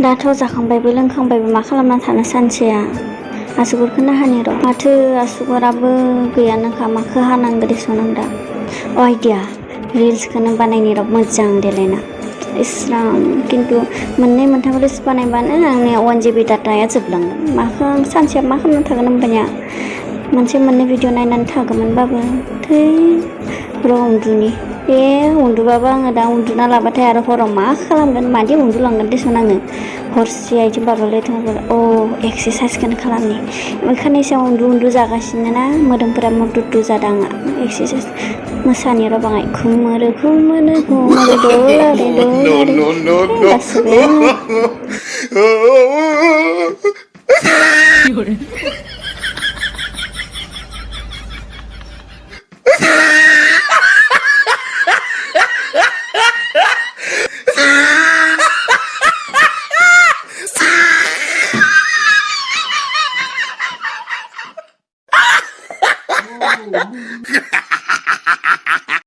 दाथ' जाखांबायबो लोंखांबायबो मा खालामना थानो सानसेया आसुगुरखौनो हानि र' माथो आसुगुराबो गैयानोखा माखौ हानांगौ देसन आं दा आइडिया रिल्सखौनो बानायनि र' मोजां देलायना इस्राम खिन्थु मोननै मोनथाम रिल्स बानायबानो आंनि 1 GB डाटाया जोबलांगोन माखौ सानसेया मा खालामना थागोन होमबानिया मोनसे मोननै भिडिअ नायनानै थागौमोनबाबो थै र' उन्दुनि उन्दुबाबो आङो दा उन्दुना लाबाथाय आरो हराव मा खालामगोन मादि उन्दुलांगोन देसन आङो हरसे आथिं बाब्राबलायथों एक्सारसाइसखौनो खालामनि खाननैसोआव उन्दु जागासिनो ना मोदोमफोरा मुदुदु जादों आंना एक्सारसाइस मोसानि र' बाङाय खुमोरो खुमोनो खुमोरो दलारे दलारे बासोबाय आङो